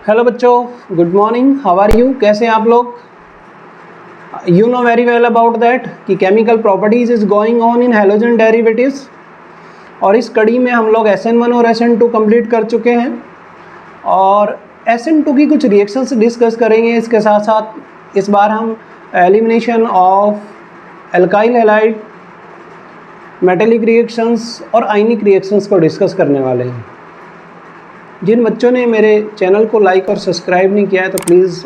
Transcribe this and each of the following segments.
Hello बच्चों, good morning. How are you? कैसे हैं आप लोग? You know very well about that कि chemical properties is going on in halogen derivatives. और इस कड़ी में हम लोग SN1 और SN2 कंप्लीट कर चुके हैं और SN2 की कुछ रिएक्शंस डिस्कस करेंगे। इसके साथ साथ इस बार हम elimination of alkyl halide, metallic reactions और आयनिक रिएक्शंस को डिस्कस करने वाले हैं। जिन बच्चों ने मेरे चैनल को लाइक और सब्सक्राइब नहीं किया है तो please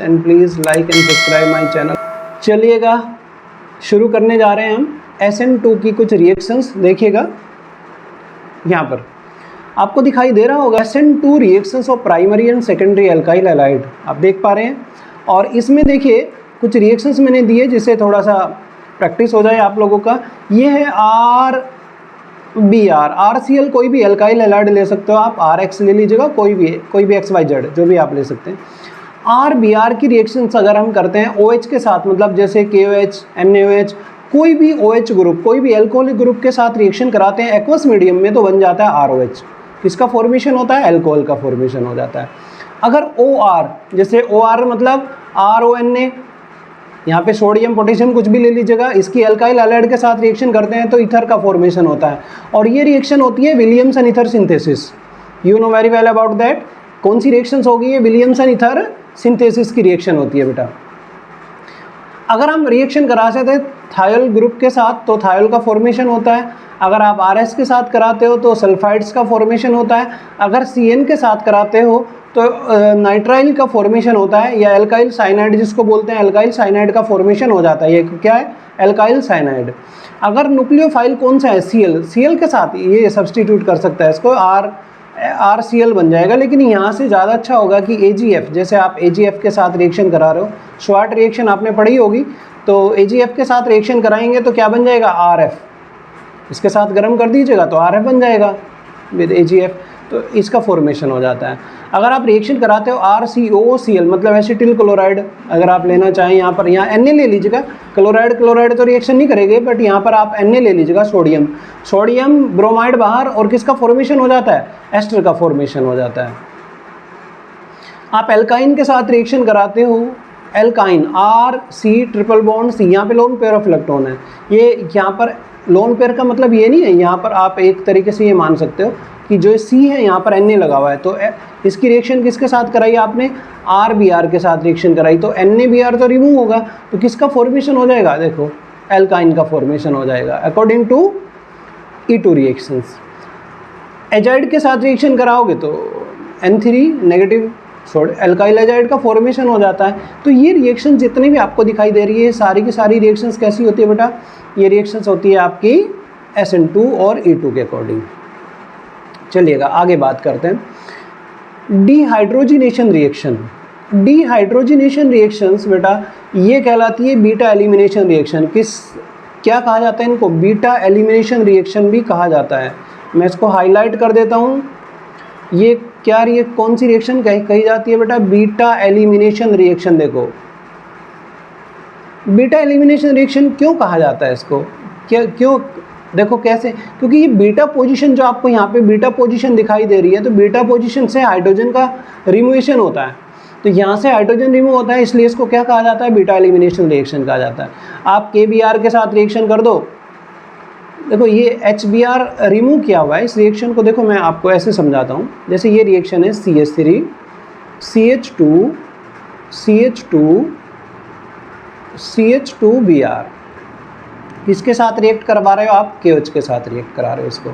like and subscribe my channel. चलिएगा शुरू करने जा रहे हैं हम SN2 की कुछ रिएक्शंस। देखिएगा यहाँ पर आपको दिखाई दे रहा होगा SN2 reactions of primary and secondary alkyl halide, आप देख पा रहे हैं। और इसमें देखिए कुछ रिएक्शंस मैंने दिए जिससे थोड़ा सा प्रैक्टिस हो जाए आप लोगों का। ये है RBr, RCl कोई भी एल्काइल हैलाइड ले सकते हो आप, RX ले लीजिएगा, कोई भी XYZ जो भी आप ले सकते हैं। RBr की रिएक्शंस अगर हम करते हैं OH के साथ, मतलब जैसे KOH, NaOH, कोई भी OH ग्रुप, कोई भी एल्कोहलिक ग्रुप के साथ रिएक्शन कराते हैं एक्वस मीडियम में तो बन जाता है ROH। किसका फॉर्मेशन होता है? एल्कोहल का फॉर्मेशन हो जाता है। अगर OR, जैसे OR मतलब RONA, यहाँ पे सोडियम पोटेशियम कुछ भी ले लीजिएगा, इसकी एल्काइल हैलाइड के साथ रिएक्शन करते हैं तो ईथर का फॉर्मेशन होता है और ये रिएक्शन होती है Williamson ether synthesis. You know very well about that. कौन सी रिएक्शंस होगी? ये विलियमसन ईथर सिंथेसिस की रिएक्शन होती है बेटा। अगर हम रिएक्शन करा सकते हैं थायोल ग्रुप के साथ तो थायोल का फॉर्मेशन होता है। अगर आप RS के साथ कराते हो तो सल्फाइड्स का फॉर्मेशन होता है। अगर CN के साथ कराते हो तो नाइट्राइल का फॉर्मेशन होता है, या एल्काइल साइनाइड जिसको बोलते हैं, एल्काइल साइनाइड का फॉर्मेशन हो जाता है। ये क्या है? Alkyl cyanide. अगर न्यूक्लियोफाइल कौन सा है? Cl के साथ ये सब्सटीट्यूट कर सकता है, इसको RCl बन जाएगा। लेकिन यहाँ से ज़्यादा अच्छा होगा कि AgF, जैसे आप AgF के साथ रिएक्शन करा रहे हो, शॉर्ट रिएक्शन आपने पढ़ी होगी, तो AgF के साथ रिएक्शन कराएंगे तो क्या बन जाएगा? RF। इसके साथ गर्म कर दीजिएगा तो RF बन जाएगा विद AgF, तो इसका फॉर्मेशन हो जाता है। अगर आप रिएक्शन कराते हो RCOOCl मतलब एसिटिल क्लोराइड, अगर आप लेना चाहें यहाँ पर, यहाँ Na ले लीजिएगा। क्लोराइड तो रिएक्शन नहीं करेंगे, बट यहाँ पर आप Na ले लीजिएगा, सोडियम ब्रोमाइड बाहर, और किसका फॉर्मेशन हो जाता है? एस्टर का फॉर्मेशन हो जाता है। आप एल्काइन के साथ रिएक्शन कराते हो, alkyne RC triple bond C, यहाँ पे लोन पेयर ऑफ इलेक्ट्रॉन है। ये यहाँ पर लोन पेयर का मतलब ये नहीं है, यहाँ पर आप एक तरीके से ये मान सकते हो कि जो C है यहाँ पर Na लगा हुआ है, तो इसकी रिएक्शन किसके साथ कराई आपने? RBr के साथ रिएक्शन कराई, तो NaBr तो रिमूव होगा, तो किसका फॉर्मेशन हो जाएगा? देखो एल्काइन का फॉर्मेशन हो जाएगा according to E2 reactions. Azide के साथ रिएक्शन कराओगे तो N3 नेगेटिव एल्काइल एजाइड का फॉर्मेशन हो जाता है। तो ये रिएक्शन जितनी भी आपको दिखाई दे रही है, सारी की सारी रिएक्शंस कैसी होती है बेटा? ये रिएक्शंस होती है आपकी SN2 और E2 के अकॉर्डिंग। चलिएगा आगे बात करते हैं डिहाइड्रोजिनेशन रिएक्शन। डिहाइड्रोजिनेशन रिएक्शंस बेटा ये कहलाती है बीटा एलिमिनेशन रिएक्शन। क्या कहा जाता है इनको? बीटा एलिमिनेशन रिएक्शन भी कहा जाता है। मैं इसको हाईलाइट कर देता हूँ। ये कौन सी रिएक्शन कही जाती है बेटा? Beta elimination reaction. देखो बीटा एलिमिनेशन रिएक्शन क्यों कहा जाता है इसको? क्यों? देखो कैसे, क्योंकि ये बीटा पोजीशन जो आपको यहाँ पे बीटा पोजीशन दिखाई दे रही है, तो बीटा पोजीशन से हाइड्रोजन का रिमूवेशन होता है, तो यहाँ से हाइड्रोजन रिमूव होता है, इसलिए इसको क्या कहा जाता है? बीटा एलिमिनेशन रिएक्शन कहा जाता है। आप KBr के साथ रिएक्शन कर दो, देखो ये HBr रिमूव किया हुआ है। इस रिएक्शन को देखो मैं आपको ऐसे समझाता हूँ। जैसे ये रिएक्शन है CH3 CH2 CH2 CH2Br, किसके साथ रिएक्ट करवा रहे हो आप? KOH के साथ रिएक्ट करा रहे हो। इसको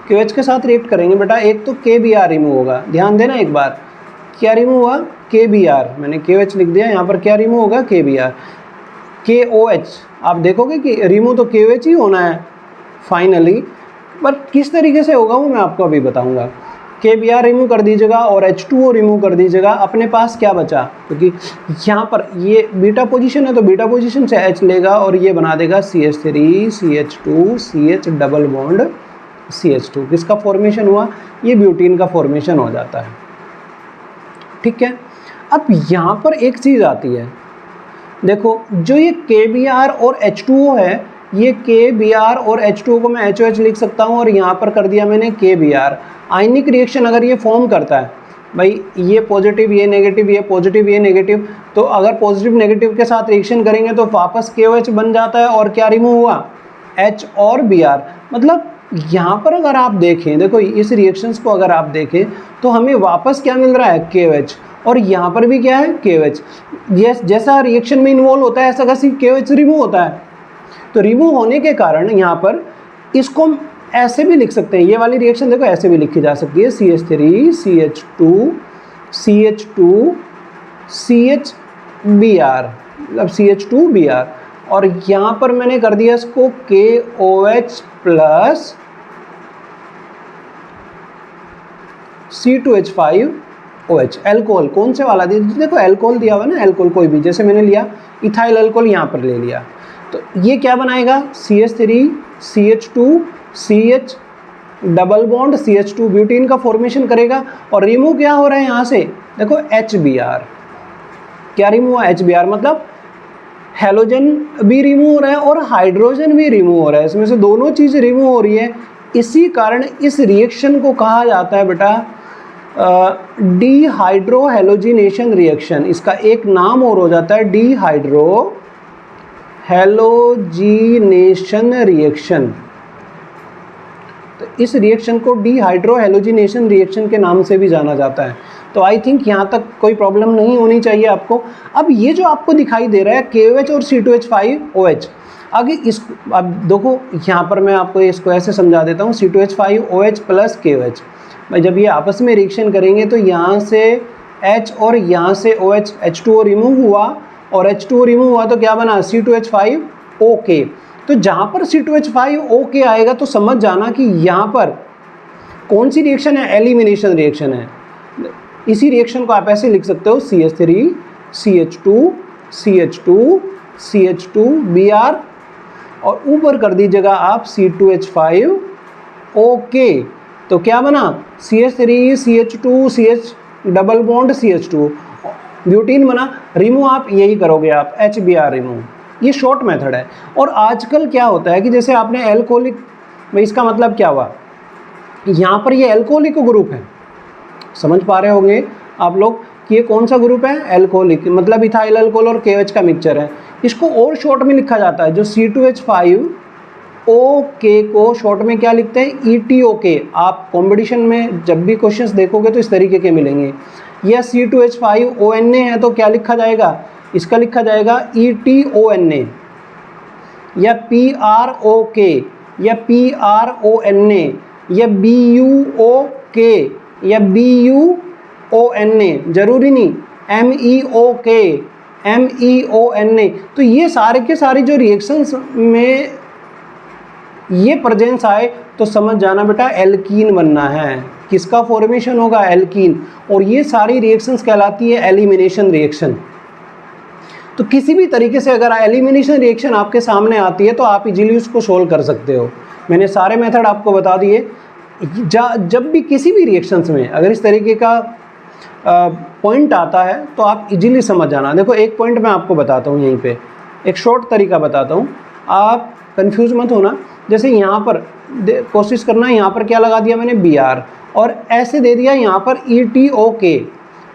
KOH के साथ रिएक्ट करेंगे बेटा, एक तो KBr रिमूव होगा। ध्यान देना एक बार, क्या रिमूव हुआ? KBr। मैंने KOH लिख दिया, यहाँ पर क्या रिमूव होगा? KBr। KOH आप देखोगे कि रिमूव तो KOH ही होना है फाइनली, बट किस तरीके से होगा वो मैं आपको अभी बताऊँगा। KBr रिमूव कर दीजिएगा और H2O रिमूव कर दीजिएगा। अपने पास क्या बचा? क्योंकि यहाँ पर ये बीटा पोजीशन है तो बीटा पोजीशन से H लेगा और ये बना देगा CH3 CH2 CH double bond CH2। किसका फॉर्मेशन हुआ? ये ब्यूटीन का फॉर्मेशन हो जाता है। ठीक है, अब यहाँ पर एक चीज़ आती है, देखो जो ये KBr और H2O है, ये KBr और H2O को मैं HOH लिख सकता हूँ और यहाँ पर कर दिया मैंने KBr। आयनिक रिएक्शन अगर ये फॉर्म करता है भाई ये पॉजिटिव ये नेगेटिव, ये पॉजिटिव ये नेगेटिव, तो अगर पॉजिटिव नेगेटिव के साथ रिएक्शन करेंगे तो वापस KOH बन जाता है और क्या रिमूव हुआ, H और Br। मतलब यहाँ पर अगर आप देखें, देखो इस रिएक्शंस को अगर आप देखें तो हमें वापस क्या मिल रहा है, KOH, और यहाँ पर भी क्या है, KOH। जैसा रिएक्शन में इन्वॉल्व होता है ऐसा कैसे KOH रिमूव होता है। तो रिमूव होने के कारण यहाँ पर इसको हम ऐसे भी लिख सकते हैं, ये वाली रिएक्शन देखो ऐसे भी लिखी जा सकती है, CH3 CH2 CH2 CHBr, मतलब CH2Br, और यहाँ पर मैंने कर दिया इसको KOH प्लस C2H5OH। एल्कोहल कौन से वाला दिया, देखो एल्कोहल दिया हुआ ना, एल्कोहल कोई भी, जैसे मैंने लिया इथाइल अल्कोहल यहाँ पर ले लिया, तो ये क्या बनाएगा, CH3 CH2 CH double bond CH2 butene का फॉर्मेशन करेगा, और रिमूव क्या हो रहा है यहाँ से, देखो HBr, क्या रिमूव है, HBr, मतलब हेलोजन भी रिमूव हो रहा है और हाइड्रोजन भी रिमूव हो रहा है, इसमें से दोनों चीज़ रिमूव हो रही है। इसी कारण इस रिएक्शन को कहा जाता है बेटा डीहाइड्रो हेलोजिनेशन रिएक्शन। इसका एक नाम और हो जाता है डीहाइड्रो हेलोजिनेशन रिएक्शन। तो इस रिएक्शन को डीहाइड्रो हेलोजिनेशन रिएक्शन के नाम से भी जाना जाता है। तो आई थिंक यहाँ तक कोई प्रॉब्लम नहीं होनी चाहिए आपको। अब ये जो आपको दिखाई दे रहा है KOH और C2H5OH, आगे इस अब देखो यहाँ पर मैं आपको इसको ऐसे समझा देता हूँ, C2H5OH प्लस KOH, भाई जब ये आपस में रिएक्शन करेंगे तो यहाँ से H और यहाँ से OH H2O रिमूव हुआ, और H2O रिमूव हुआ तो क्या बना, C2H5OK। तो जहाँ पर C2H5OK आएगा तो समझ जाना कि यहाँ पर कौन सी रिएक्शन है, एलिमिनेशन रिएक्शन है। इसी रिएक्शन को आप ऐसे लिख सकते हो CH3 CH2 CH2 CH2Br, और ऊपर कर दीजिएगा आप C2H5OK। तो क्या बना, CH3 CH2 CH double bond CH2 butene बना। रिमूव आप यही करोगे आप, HBr रिमूव, ये शॉर्ट मेथड है। और आजकल क्या होता है कि जैसे आपने एल्कोहलिक, भाई इसका मतलब क्या हुआ, यहाँ पर ये एल्कोहलिक ग्रुप है, समझ पा रहे होंगे आप लोग कि ये कौन सा ग्रुप है, एल्कोहलिक, मतलब इथाइल अल्कोहल और KOH का मिक्सचर है। इसको और शॉर्ट में लिखा जाता है, जो C2H5OK को शॉर्ट में क्या लिखते हैं, ETOK। आप कॉम्पिटिशन में जब भी क्वेश्चंस देखोगे तो इस तरीके के मिलेंगे। यह C2H5ONA है तो क्या लिखा जाएगा, इसका लिखा जाएगा ETONA, या PROK, या PRONA, या BUOK, या BUONA, जरूरी नहीं MEOK, MEONA। तो ये सारे के सारे जो रिएक्शंस में ये प्रेजेंस आए तो समझ जाना बेटा एल्कीन बनना है। किसका फॉर्मेशन होगा, एल्कीन। और ये सारी रिएक्शंस कहलाती है एलिमिनेशन रिएक्शन। तो किसी भी तरीके से अगर एलिमिनेशन रिएक्शन आपके सामने आती है तो आप इजीली उसको सोल्व कर सकते हो। मैंने सारे मेथड आपको बता दिए। जब भी किसी भी रिएक्शंस में अगर इस तरीके का पॉइंट आता है तो आप इजीली समझ जाना। देखो एक पॉइंट मैं आपको बताता हूँ, यहीं पे एक शॉर्ट तरीका बताता हूँ, आप कंफ्यूज मत होना। जैसे यहाँ पर कोशिश करना, यहाँ पर क्या लगा दिया मैंने, Br, और ऐसे दे दिया यहाँ पर ETOK,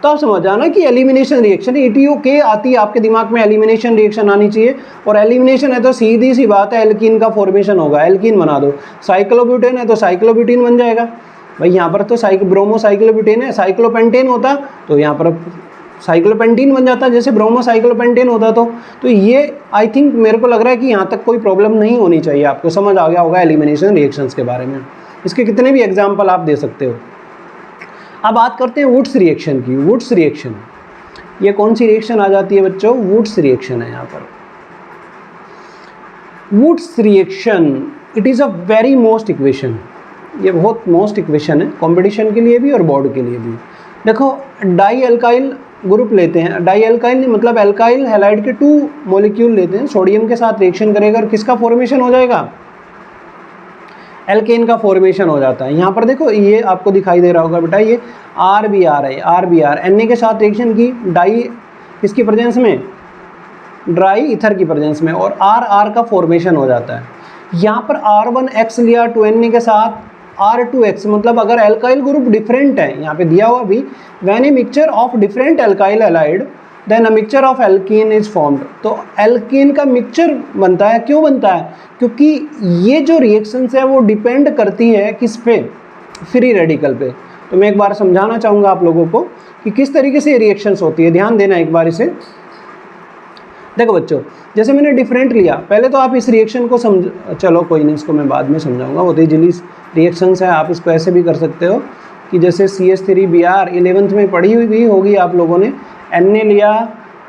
तो आप समझ जाना कि एलिमिनेशन रिएक्शन। ETOK आती है आपके दिमाग में, एलिमिनेशन रिएक्शन आनी चाहिए, और एलिमिनेशन है तो सीधी सी बात है एल्कीन का फॉर्मेशन होगा, एल्कीन बना दो। साइक्लोब्यूटेन है तो साइक्लोब्यूटीन बन जाएगा। भाई यहाँ पर तो ब्रोमोसाइक्लोब्यूटेन है, साइक्लोपेंटेन होता तो यहाँ पर साइक्लोपेंटीन बन जाता, जैसे ब्रोमोसाइक्लोपेंटेन होता। तो ये आई थिंक मेरे को लग रहा है कि यहाँ तक कोई प्रॉब्लम नहीं होनी चाहिए। आपको समझ आ गया होगा एलिमिनेशन रिएक्शंस के बारे में। इसके कितने भी एग्जाम्पल आप दे सकते हो। अब बात करते हैं वुड्स रिएक्शन की। वुड्स रिएक्शन, ये कौन सी रिएक्शन आ जाती है बच्चों, वुड्स रिएक्शन है यहाँ पर। Wurtz reaction it is a very most equation, ये बहुत मोस्ट इक्वेशन है कंपटीशन के लिए भी और बोर्ड के लिए भी। देखो डाई एल्काइल ग्रुप लेते हैं, डाई एल्काइल मतलब एल्काइल हैलाइड के 2 मॉलिक्यूल लेते हैं, सोडियम के साथ रिएक्शन करेगा और किसका फॉर्मेशन हो जाएगा, एल्केन का फॉर्मेशन हो जाता है। यहाँ पर देखो ये आपको दिखाई दे रहा होगा बेटा, ये RBr है, RBr Na के साथ रिएक्शन की, डाई किसकी प्रेजेंस में, ड्राई ईथर की प्रेजेंस में, और RR का फॉर्मेशन हो जाता है। यहाँ पर R1X लिया 2Na के साथ, R2X, मतलब अगर एल्काइल ग्रुप डिफरेंट है, यहाँ पे दिया हुआ भी, when a mixture of different alkyl halide then a mixture of alkene is formed. तो एल्कीन का मिक्सचर बनता है, क्यों बनता है? क्योंकि ये जो रिएक्शंस है वो डिपेंड करती है किस पे? फ्री रेडिकल पे। तो मैं एक बार समझाना चाहूँगा आप लोगों को कि किस तरीके से रिएक्शंस होती है, ध्यान देना एक बार इसे। देखो बच्चों, जैसे मैंने डिफरेंट लिया, पहले तो आप इस रिएक्शन को चलो कोई नहीं, इसको मैं बाद में समझाऊंगा, वो इजीली रिएक्शंस है, आप इसको ऐसे भी कर सकते हो कि जैसे CH3Br 11th में पढ़ी हुई भी होगी आप लोगों ने, Na लिया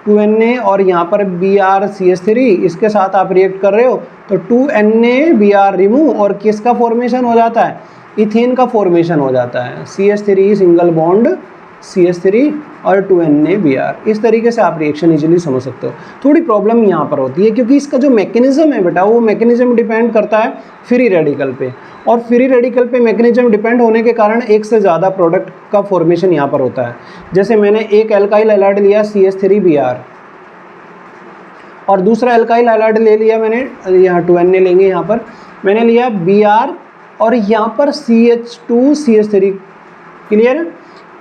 2Na और यहाँ पर BrCH3, इसके साथ आप रिएक्ट कर रहे हो तो 2NaBr रिमूव और किसका फॉर्मेशन हो जाता है? इथेन का फॉर्मेशन हो जाता है। CH3 सिंगल बॉन्ड CH3 और 2NaBr। इस तरीके से आप रिएक्शन इजीली समझ सकते हो। थोड़ी प्रॉब्लम यहाँ पर होती है क्योंकि इसका जो मैकेनिज्म है बेटा, वो मैकेनिज्म डिपेंड करता है फ्री रेडिकल पे, और फ्री रेडिकल पे मैकेनिज्म डिपेंड होने के कारण एक से ज़्यादा प्रोडक्ट का फॉर्मेशन यहाँ पर होता है। जैसे मैंने एक एल्काइल हैलाइड लिया CH3Br और दूसरा एल्काइल हैलाइड ले लिया मैंने, यहाँ 2Na लेंगे, यहाँ पर मैंने लिया Br और यहाँ पर CH2CH3, क्लियर है?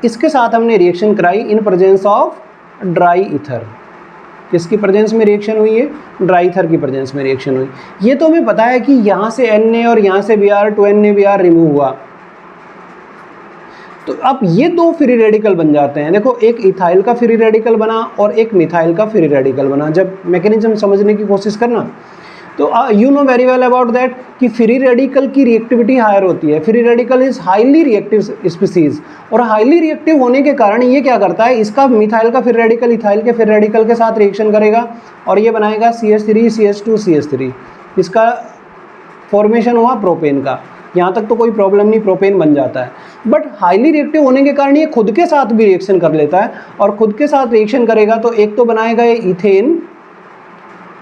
इसके साथ हमने रिएक्शन कराई इन प्रेजेंस ऑफ ड्राई ईथर। किसकी प्रेजेंस में रिएक्शन हुई है? ड्राई ईथर की प्रेजेंस में रिएक्शन हुई। ये तो हमें पता है कि यहाँ से Na और यहाँ से Br 2NaBr रिमूव हुआ, तो अब ये दो फ्री रेडिकल बन जाते हैं। देखो, एक इथाइल का फ्री रेडिकल बना और एक मिथाइल का फ्री रेडिकल बना। जब मैकेनिज्म समझने की कोशिश करना तो you know very well about that कि फ्री रेडिकल की रिएक्टिविटी हायर होती है। Free radical is highly reactive species, और हाईली रिएक्टिव होने के कारण ये क्या करता है, इसका मिथाइल का फ्री रेडिकल इथाइल के फ्री रेडिकल के साथ रिएक्शन करेगा और ये बनाएगा CH3 CH2 CH3। इसका फॉर्मेशन हुआ प्रोपेन का। यहाँ तक तो कोई प्रॉब्लम नहीं, प्रोपेन बन जाता है। बट हाईली रिएक्टिव होने के कारण ये खुद के साथ भी रिएक्शन कर लेता है, और खुद के साथ रिएक्शन करेगा तो एक तो बनाएगा ये इथेन,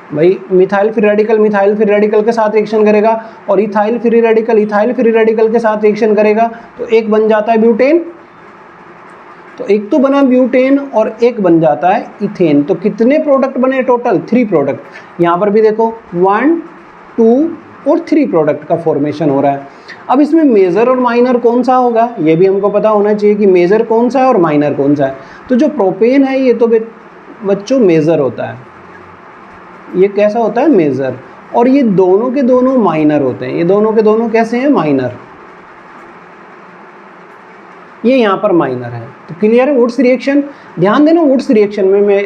भाई मिथाइल फ्री रेडिकल के साथ रिएक्शन करेगा, और इथाइल फ्री रेडिकल के साथ रिएक्शन करेगा, तो एक बन जाता है ब्यूटेन। तो एक तो बना ब्यूटेन और एक बन जाता है इथेन। तो कितने प्रोडक्ट बने टोटल? 3 प्रोडक्ट। यहाँ पर भी देखो 1, 2 और 3 प्रोडक्ट का फॉर्मेशन हो रहा है। अब इसमें मेजर और माइनर कौन सा होगा, ये भी हमको पता होना चाहिए कि मेजर कौन सा है और माइनर कौन सा है। तो जो प्रोपेन है ये तो बच्चों मेजर होता है, ये कैसा होता है? मेजर। और ये दोनों के दोनों माइनर होते हैं। ये दोनों के दोनों कैसे हैं? माइनर। ये यहाँ पर माइनर है। तो क्लियर है? वुड्स रिएक्शन, ध्यान देना, वुड्स रिएक्शन में मैं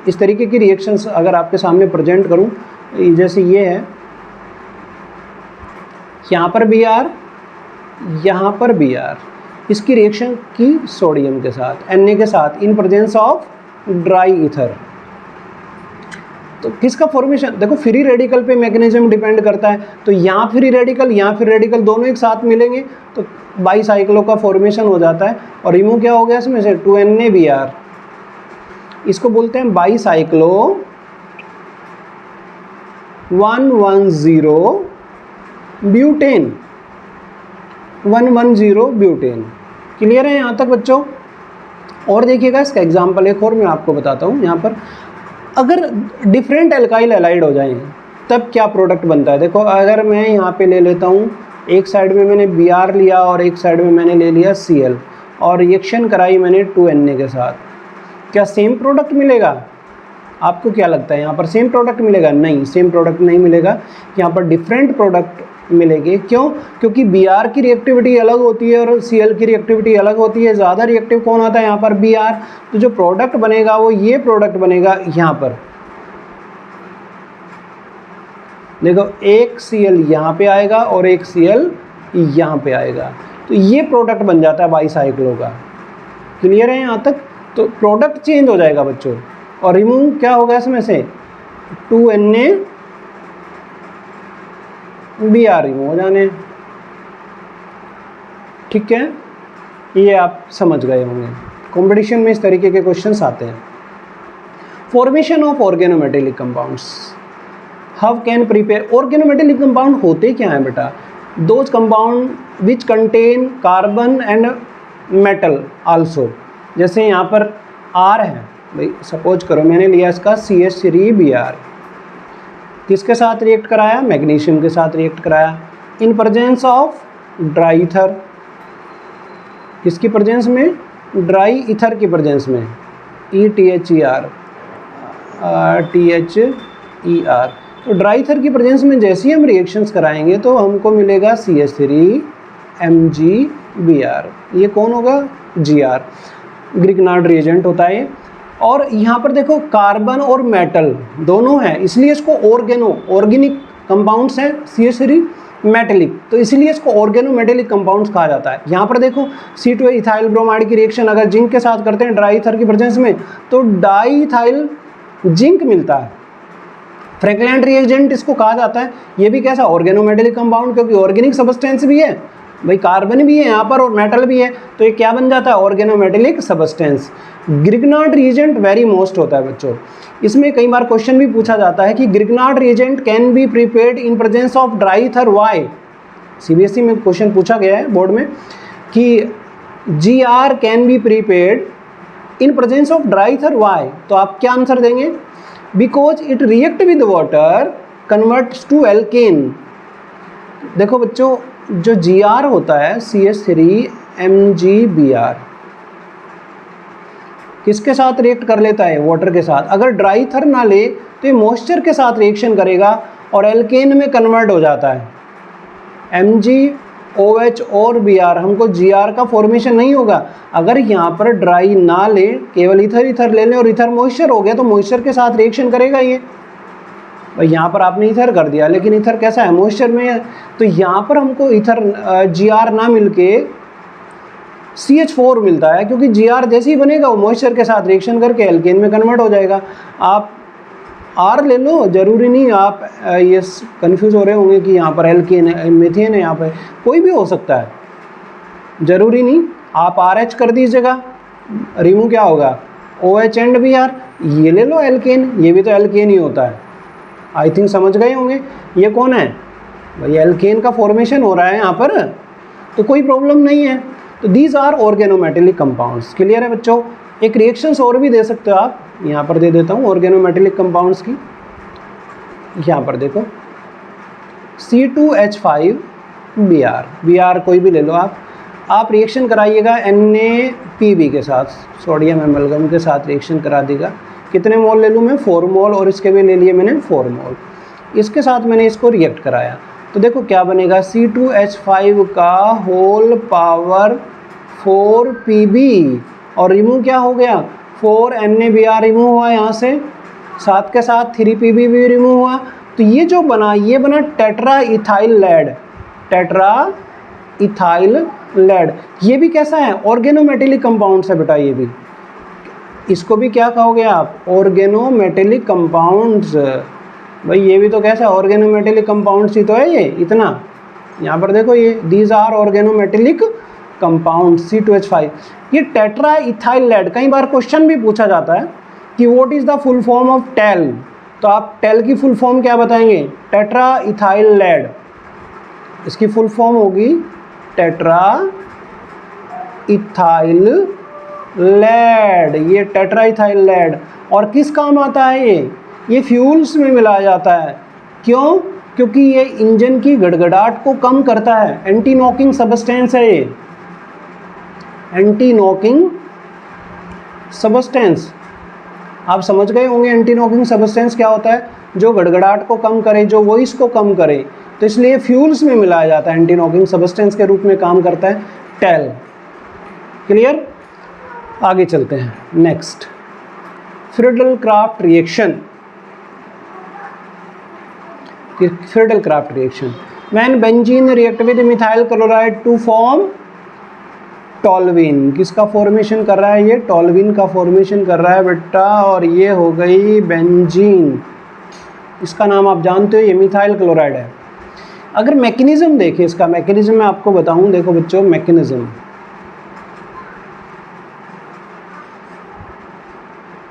इस तरीके की रिएक्शंस अगर आपके सामने प्रेजेंट करूँ, जैसे ये है, यहाँ पर Br, यहाँ पर Br, इसकी रिएक्शन की सोडियम के साथ, Na के साथ, इन प्रेजेंस ऑफ ड्राई ईथर। तो किसका फॉर्मेशन? देखो, फ्री रेडिकल पे मैकेनिज्म डिपेंड करता है। तो यहाँ फ्री रेडिकल दोनों एक साथ मिलेंगे तो बाईसाइक्लो का फॉर्मेशन हो जाता है, और रिमूव क्या हो गया इसमें से? 2NaBr। इसको बोलते हैं बाईसाइक्लो 110 ब्यूटेन। 110 ब्यूटेन। क्लियर है यहाँ तक बच्चों? और देखिएगा इसका एग्जाम्पल एक और मैं आपको बताता हूँ। यहाँ पर अगर डिफरेंट एल्काइल हैलाइड हो जाएं तब क्या प्रोडक्ट बनता है। देखो, अगर मैं यहाँ पे ले लेता हूँ, एक साइड में मैंने Br लिया और एक साइड में मैंने ले लिया Cl, और रिएक्शन कराई मैंने 2Na के साथ, क्या सेम प्रोडक्ट मिलेगा? आपको क्या लगता है यहाँ पर सेम प्रोडक्ट मिलेगा? नहीं, सेम प्रोडक्ट नहीं मिलेगा। यहाँ पर डिफरेंट प्रोडक्ट मिलेंगे। क्यों? क्योंकि Br की रिएक्टिविटी अलग होती है और Cl की रिएक्टिविटी अलग होती है। ज़्यादा रिएक्टिव कौन आता है? यहाँ पर Br। तो जो प्रोडक्ट बनेगा वो ये प्रोडक्ट बनेगा। यहाँ पर देखो, एक Cl यहाँ पे आएगा और एक Cl यहाँ पे आएगा, तो ये प्रोडक्ट बन जाता है बाईसाइक्लो का। क्लियर है यहाँ तक? तो प्रोडक्ट चेंज हो जाएगा बच्चों, और रिमूव क्या होगा इसमें से? 2Na Br रिमूव हो जाने। ठीक है, ये आप समझ गए होंगे। कंपटीशन में इस तरीके के क्वेश्चंस आते हैं। Formation of organometallic compounds, how can prepare. Organometallic compound होते क्या है बेटा? Those compound which contain carbon and metal also. जैसे यहाँ पर R है, भाई सपोज करो मैंने लिया इसका CH3Br, किसके साथ रिएक्ट कराया? मैग्नीशियम के साथ रिएक्ट कराया। इन प्रेजेंस ऑफ ड्राई ईथर, किसकी प्रेजेंस में, ड्राई ईथर की प्रेजेंस में, ETHER, THER। तो ड्राई ईथर की प्रेजेंस में जैसे ही हम रिएक्शंस कराएंगे तो हमको मिलेगा CH3MgBr। ये कौन होगा, Gr, ग्रिग्नार्ड रिएजेंट होता है ये। और यहाँ पर देखो कार्बन और मेटल दोनों हैं, इसलिए इसको ऑर्गेनिक कंपाउंड्स हैं CH3 मेटेलिक, तो इसीलिए इसको ऑर्गेनोमेटेलिक कंपाउंड्स कहा जाता है। यहाँ पर देखो C2 इथाइल ब्रोमाइड की रिएक्शन अगर जिंक के साथ करते हैं ड्राई ईथर की प्रेजेंस में तो डाई इथाइल जिंक मिलता है। फ्रैंकलैंड रिएजेंट इसको कहा जाता है। ये भी कैसा, ऑर्गेनोमेटेलिक कंपाउंड, क्योंकि ऑर्गेनिक सब्सटेंस भी है भाई, कार्बन भी है यहाँ पर और मेटल भी है, तो ये क्या बन जाता है, organometallic substance. Grignard reagent very most होता है बच्चों। इसमें कई बार क्वेश्चन भी पूछा जाता है कि Grignard reagent can be prepared in presence of dry ether, why. CBSE में क्वेश्चन पूछा गया है बोर्ड में कि Gr can be prepared in presence of dry ether, why. तो आप क्या आंसर देंगे, because it react with water converts to alkane. देखो बच्चों, जो Gr होता है CH3MgBr किसके साथ रिएक्ट कर लेता है, वाटर के साथ। अगर ड्राई ईथर ना ले तो ये मॉइस्चर के साथ रिएक्शन करेगा और एल्केन में कन्वर्ट हो जाता है। MgOH और Br, हमको Gr का फॉर्मेशन नहीं होगा। अगर यहाँ पर ड्राई ना ले, केवल ईथर ले लें और ईथर मॉइस्चर हो गया तो मॉइस्चर के साथ रिएक्शन करेगा ये। भाई यहाँ पर आपने ईथर कर दिया, लेकिन ईथर कैसा है, मॉइस्चर में है, तो यहाँ पर हमको ईथर Gr ना मिलके CH4 मिलता है, क्योंकि Gr जैसे ही बनेगा वो मॉइस्चर के साथ रिएक्शन करके एल्केन में कन्वर्ट हो जाएगा। आप R ले लो, जरूरी नहीं आप ये कंफ्यूज हो रहे होंगे कि यहाँ पर एल्केन है, मीथेन है, यहाँ पर कोई भी हो सकता है, जरूरी नहीं। आप RH कर दीजिएगा, रिमूव क्या होगा, OH एंड Br, ये ले लो एल्केन, ये भी तो एल्केन ही होता है। आई थिंक समझ गए होंगे। ये कौन है भाई, एल्केन का फॉर्मेशन हो रहा है यहाँ पर, तो कोई प्रॉब्लम नहीं है। तो these are organometallic compounds. Clear है बच्चों। एक रिएक्शंस और भी दे सकते हो आप, यहाँ पर दे देता हूँ ऑर्गेनोमेटेलिक कंपाउंड्स की। यहाँ पर देखो C2H5Br, Br कोई भी ले लो आप रिएक्शन कराइएगा NaPb के साथ, सोडियम एमलगम के साथ रिएक्शन करा देगा। कितने मोल ले लूँ मैं, 4 मोल, और इसके भी ले लिए मैंने 4 मोल। इसके साथ मैंने इसको रिएक्ट कराया तो देखो क्या बनेगा, C2H5 का होल पावर 4Pb, और रिमूव क्या हो गया, 4NaBr रिमूव हुआ यहाँ से, साथ के साथ 3Pb भी रिमूव हुआ। तो ये जो बना, ये बना tetra ethyl lead, tetra ethyl lead. ये भी कैसा है, ऑर्गेनोमेटेलिक कंपाउंड्स है बेटा। ये भी, इसको भी क्या कहोगे आप, ऑर्गेनोमेटेलिक कंपाउंड्स। भाई ये भी तो कैसा, ऑर्गेनोमेटेलिक कंपाउंड्स ही तो है ये इतना। यहाँ पर देखो ये these are organometallic compound C2H5। ये टेट्रा इथाइल लेड, कई बार क्वेश्चन भी पूछा जाता है कि what is the full form of TEL, तो आप टेल की फुल फॉर्म क्या बताएंगे, टेट्रा इथाइल लेड। इसकी फुल फॉर्म होगी टेट्रा इथाइल लेड, ये टेट्रा इथाइल लेड। और किस काम आता है ये फ्यूल्स में मिलाया जाता है। क्यों, क्योंकि ये इंजन की गड़गड़ाहट को कम करता है, एंटी नॉकिंग सब्सटेंस है ये, एंटी नॉकिंग सब्सटेंस। आप समझ गए होंगे एंटी नॉकिंग सब्सटेंस क्या होता है, जो गड़गड़ाहट को कम करे, जो वॉइस को कम करे। तो इसलिए फ्यूल्स में मिलाया जाता है, एंटी नॉकिंग सब्सटेंस के रूप में काम करता है टेल। क्लियर, आगे चलते हैं। Next, Friedel Crafts reaction. Friedel Crafts reaction, when benzene react with methyl chloride to form toluene. किसका फॉर्मेशन कर रहा है ये, टॉल्विन का फॉर्मेशन कर रहा है बेटा, और ये हो गई बेंजीन। इसका नाम आप जानते हो, ये मिथाइल क्लोराइड है। अगर मैकेनिज्म देखिए, इसका मैकेनिज्म मैं आपको बताऊं, देखो बच्चों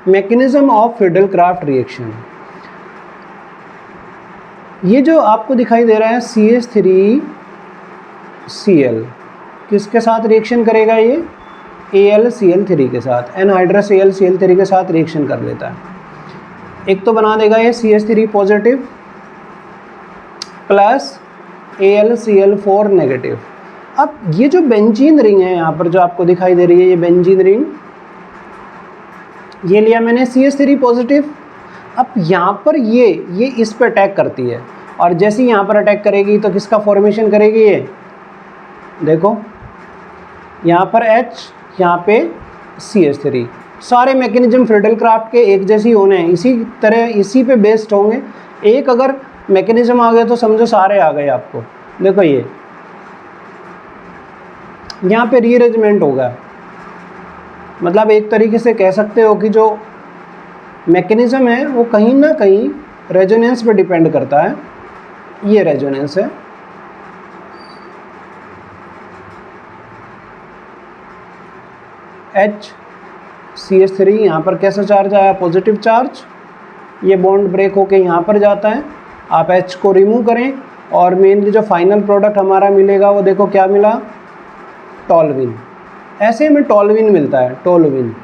मैकेनिज्म ऑफ फ्रीडल-क्राफ्ट रिएक्शन। ये जो आपको दिखाई दे रहा है CH3Cl, किसके साथ रिएक्शन करेगा ये, AlCl3 के साथ, एनहाइड्रस AlCl3 के साथ रिएक्शन कर लेता है। एक तो बना देगा ये CH3 positive plus AlCl4 negative. अब ये जो बेंजीन रिंग है यहाँ पर जो आपको दिखाई दे रही है, ये बेंजीन रिंग, ये लिया मैंने CH3 पॉजिटिव। अब यहाँ पर ये इस पर अटैक करती है, और जैसे ही यहाँ पर अटैक करेगी तो किसका फॉर्मेशन करेगी, ये देखो यहाँ पर H, यहाँ पे CH3। सारे मैकेनिज्म फ्रीडल-क्राफ्ट के एक जैसी होने हैं, इसी तरह इसी पे बेस्ड होंगे। एक अगर मैकेनिज्म आ गया तो समझो सारे आ गए आपको। देखो ये यहाँ पे रीअरेंजमेंट होगा, मतलब एक तरीके से कह सकते हो कि जो मैकेनिज्म है वो कहीं ना कहीं रेजोनेंस पे डिपेंड करता है। ये रेजोनेंस है, H CH3, यहाँ पर कैसा चार्ज आया, पॉजिटिव चार्ज। ये बॉन्ड ब्रेक होके यहाँ पर जाता है। आप H को रिमूव करें और मेनली जो फाइनल प्रोडक्ट हमारा मिलेगा वो देखो क्या मिला, टॉल्यूइन। ऐसे में टॉल्यूइन मिलता है, टॉल्यूइन।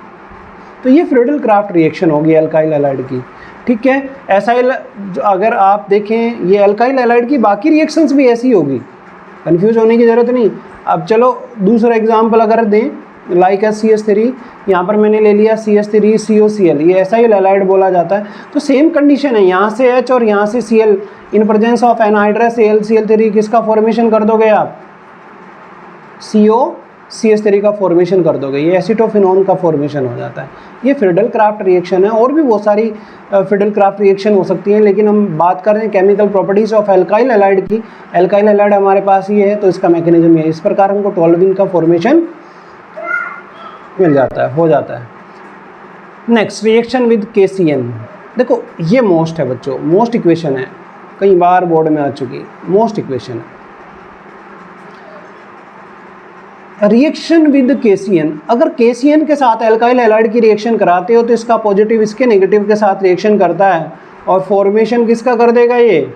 तो ये फ्रीडल-क्राफ्ट रिएक्शन होगी अल्काइल हैलाइड की, ठीक है। एसाइल अगर आप देखें, ये अल्काइल हैलाइड की बाकी रिएक्शंस भी ऐसी होगी, कंफ्यूज होने की ज़रूरत नहीं। अब चलो दूसरा एग्जांपल अगर दें, लाइक CH3, यहाँ पर मैंने ले लिया CH3 COCl, ये एसाइल हैलाइड बोला जाता है। तो सेम कंडीशन है, यहाँ से H और यहाँ से Cl, in presence of anhydrous AlCl3 किसका फॉर्मेशन कर दोगे आप, COCH3 का फॉर्मेशन कर दोगे, ये एसीटोफिनोन का फॉर्मेशन हो जाता है। ये फ्रीडल-क्राफ्ट रिएक्शन है। और भी बहुत सारी फ्रीडल-क्राफ्ट रिएक्शन हो सकती हैं, लेकिन हम बात कर रहे हैं chemical properties of alkyl halide की। अल्काइल हैलाइड हमारे पास ये है, तो इसका मैकेनिज्म है। इस प्रकार हमको टॉल्यूइन का फॉर्मेशन मिल जाता है, हो जाता है। Next reaction with KCN। देखो ये मोस्ट है बच्चों, मोस्ट इक्वेशन है, कई बार बोर्ड में आ चुकी, मोस्ट इक्वेशन है। रिएक्शन विद KCN, अगर KCN के साथ अल्काइल हैलाइड की रिएक्शन कराते हो तो इसका पॉजिटिव इसके नेगेटिव के साथ रिएक्शन करता है, और फॉर्मेशन किसका कर देगा, ये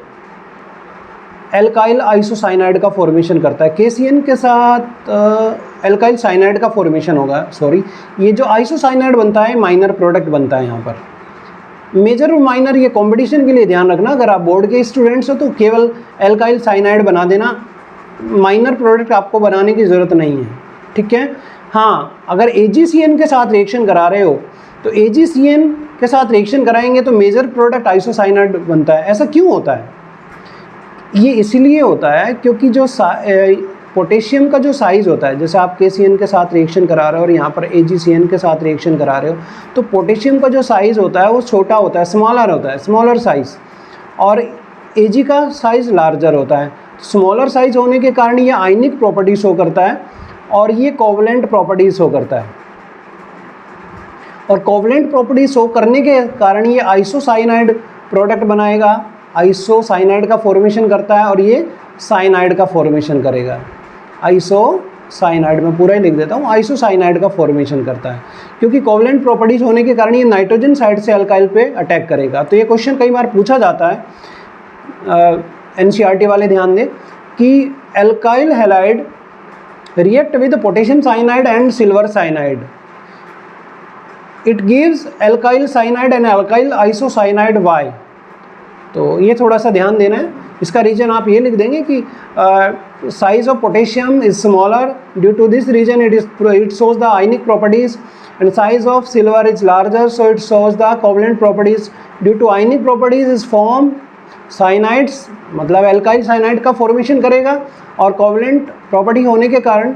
अल्काइल आइसोसाइनाइड का फॉर्मेशन करता है। KCN के साथ अल्काइल साइनाइड का फॉर्मेशन होगा, सॉरी, ये जो आइसोसाइनाइड बनता है माइनर प्रोडक्ट बनता है। यहाँ पर मेजर और माइनर ये कॉम्पिटिशन के लिए ध्यान रखना, अगर आप बोर्ड के स्टूडेंट्स हो तो केवल अल्काइल साइनाइड बना देना, माइनर प्रोडक्ट आपको बनाने की ज़रूरत नहीं है, ठीक है। हाँ, अगर AgCN के साथ रिएक्शन करा रहे हो तो AgCN के साथ रिएक्शन कराएंगे तो मेजर प्रोडक्ट आइसोसाइनाइड बनता है। ऐसा क्यों होता है, ये इसलिए होता है क्योंकि जो पोटेशियम का जो साइज़ होता है, जैसे आप KCN के साथ रिएक्शन करा रहे हो और यहाँ पर AgCN के साथ रिएक्शन करा रहे हो, तो पोटेशियम का जो साइज़ होता है वो छोटा होता है, स्मॉलर होता है, स्मॉलर साइज़, और Ag का साइज़ लार्जर होता है। स्मॉलर साइज़ होने के कारण ये आयनिक प्रॉपर्टी शो करता है और ये कोवलेंट प्रॉपर्टी शो करता है, और कोवलेंट प्रॉपर्टी शो करने के कारण ये आइसोसाइनाइड प्रोडक्ट बनाएगा, आइसोसाइनाइड का फॉर्मेशन करता है, और ये साइनाइड का फॉर्मेशन करेगा। आइसोसाइनाइड में पूरा ही लिख देता हूँ, आइसोसाइनाइड का फॉर्मेशन करता है, क्योंकि कोवलेंट प्रॉपर्टीज होने के कारण ये नाइट्रोजन साइड से अल्काइल पे अटैक करेगा। तो ये क्वेश्चन कई बार पूछा जाता है, NCERT वाले ध्यान दें कि alkyl halide react with potassium cyanide and silver cyanide, it gives alkyl cyanide and alkyl isocyanide, why. तो ये थोड़ा सा ध्यान देना है। इसका रीजन आप ये लिख देंगे कि size of potassium is smaller, due to this reason it shows the ionic properties, and size of silver is larger, so it shows the covalent properties. Due to ionic properties is form cyanides, मतलब alkyl cyanide का formation करेगा, और covalent property होने के कारण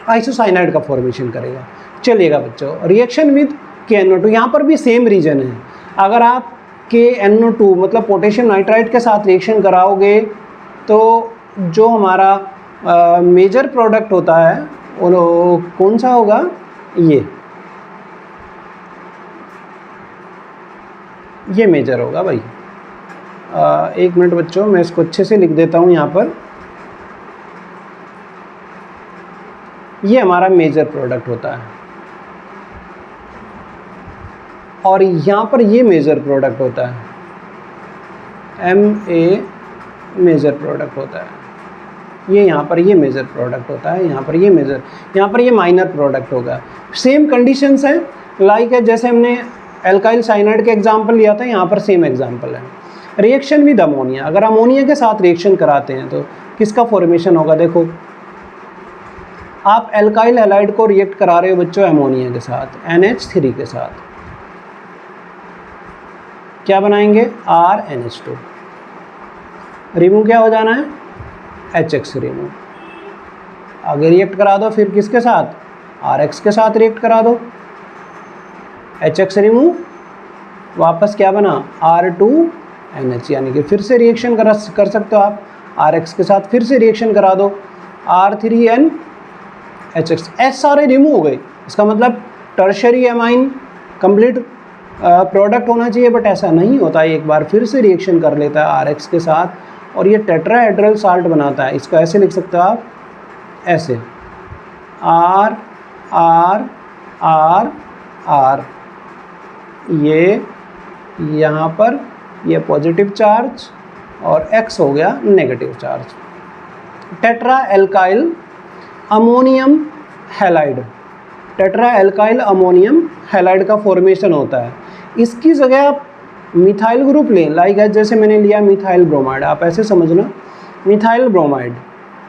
isocyanide का formation करेगा। चलिएगा बच्चों, रिएक्शन विद KNO2, यहाँ पर भी सेम रीजन है। अगर आप KNO2 मतलब पोटेशियम नाइट्राइड के साथ रिएक्शन कराओगे तो जो हमारा मेजर प्रोडक्ट होता है वो कौन सा होगा, ये मेजर होगा भाई। एक मिनट बच्चों, मैं इसको अच्छे से लिख देता हूँ। यहाँ पर ये हमारा मेजर प्रोडक्ट होता है, और यहाँ पर ये मेजर प्रोडक्ट होता है, MA मेजर प्रोडक्ट होता है। ये यहाँ पर ये मेजर प्रोडक्ट होता है, यहाँ पर ये मेजर, यहाँ पर ये माइनर प्रोडक्ट होगा। सेम कंडीशंस हैं, लाइक है जैसे हमने अल्काइल साइनाइड के एग्जांपल लिया था, यहाँ पर सेम एग्जांपल है। रिएक्शन विद अमोनिया, अगर अमोनिया के साथ रिएक्शन कराते हैं तो किसका फॉर्मेशन होगा? देखो आप एल्काइल हैलाइड को रिएक्ट करा रहे हो बच्चों अमोनिया के साथ, NH3 के साथ, क्या बनाएंगे? RNH2। रिमूव क्या हो जाना है? HX remove. आगे रिएक्ट करा दो फिर किसके साथ? RX के साथ रिएक्ट करा दो, HX रिमूव, वापस क्या बना? R2NH, यानी कि फिर से रिएक्शन कर सकते हो आप, RX के साथ फिर से रिएक्शन करा दो, R3NHX, H सारे रिमूव हो गए। इसका मतलब टर्शरी एमाइन कंप्लीट प्रोडक्ट होना चाहिए, बट ऐसा नहीं होता है। एक बार फिर से रिएक्शन कर लेता है RX के साथ और ये टेट्राहेड्रल साल्ट बनाता है। इसको ऐसे लिख सकते हो आप, ऐसे R R R R, ये यहाँ पर ये पॉजिटिव चार्ज और X हो गया negative charge. Tetra alkyl ammonium halide, tetra alkyl ammonium halide का फॉर्मेशन होता है। इसकी जगह आप मिथाइल ग्रुप लें, लाइक जैसे मैंने लिया मिथाइल ब्रोमाइड, आप ऐसे समझना, methyl bromide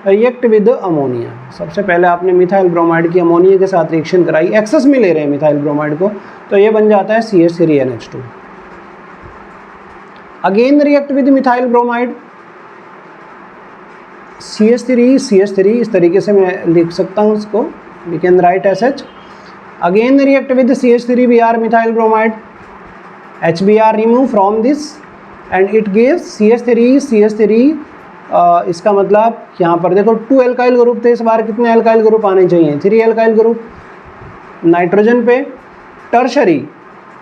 react with ammonia. सबसे पहले आपने मिथाइल ब्रोमाइड की अमोनिया के साथ रिएक्शन कराई, एक्सेस में ले रहे हैं मिथाइल ब्रोमाइड को, तो ये बन जाता है CH3NH2। Again react with methyl bromide, CH3 इस तरीके से मैं लिख सकता हूँ इसको, we can write as such. Again react with CH3Br methyl bromide, HBr remove from this and it gives CH3 इसका मतलब यहाँ पर देखो 2 एल्काइल ग्रुप थे, इस बार कितने एल्काइल ग्रुप आने चाहिए? 3 एल्काइल ग्रुप। नाइट्रोजन पे टर्शरी,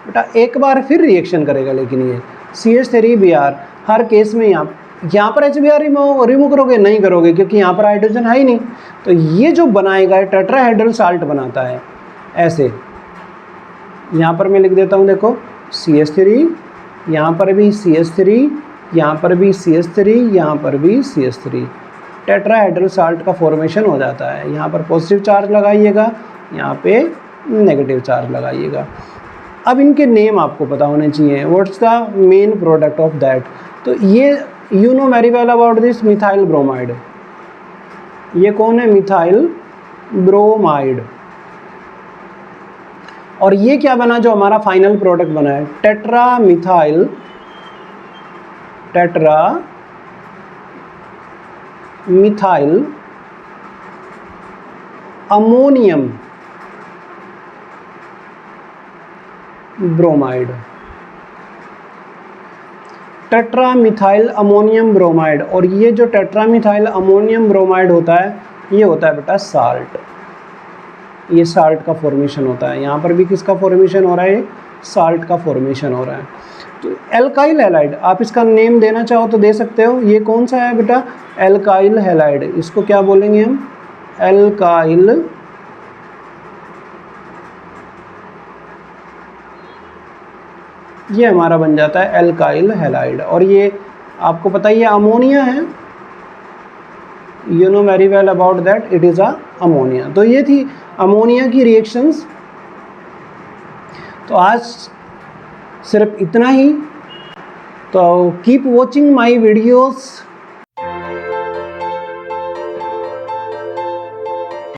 बेटा एक बार फिर रिएक्शन करेगा, लेकिन ये CH3Br हर केस में यहाँ पर HBr रिमूव करोगे? नहीं करोगे, क्योंकि यहाँ पर हाइड्रोजन है ही नहीं। तो ये जो बनाएगा टेट्राहेड्रल साल्ट बनाता है ऐसे। यहाँ पर मैं लिख देता हूँ, देखो CH3, यहाँ पर भी CH3, यहाँ पर भी CH3, यहाँ पर भी CH3, टेट्राहेड्रल साल्ट का फॉर्मेशन हो जाता है। यहाँ पर पॉजिटिव चार्ज लगाइएगा, यहाँ पे नेगेटिव चार्ज लगाइएगा। अब इनके नेम आपको पता होने चाहिए, what's the main product of that. तो ये you know very well about this methyl bromide. ये कौन है? Methyl bromide. और ये क्या बना जो हमारा फाइनल प्रोडक्ट बना है? Tetra methyl ammonium bromide, tetra methyl ammonium bromide. और ये जो टेट्रा मिथाइल अमोनियम ब्रोमाइड होता है, ये होता है बेटा साल्ट, ये साल्ट का फॉर्मेशन होता है। यहाँ पर भी किसका फॉर्मेशन हो रहा है? साल्ट का फॉर्मेशन हो रहा है। तो एल्काइल हैलाइड, आप इसका नेम देना चाहो तो दे सकते हो। ये कौन सा है बेटा? Alkyl halide. इसको क्या बोलेंगे हम? एल्काइल ये हमारा बन जाता है एल्काइल हैलाइड। और ये आपको पता ही है अमोनिया है, you know very well about that, it is a ammonia. तो ये थी अमोनिया की रिएक्शंस। तो आज सिर्फ इतना ही। तो कीप वॉचिंग माई वीडियोज़।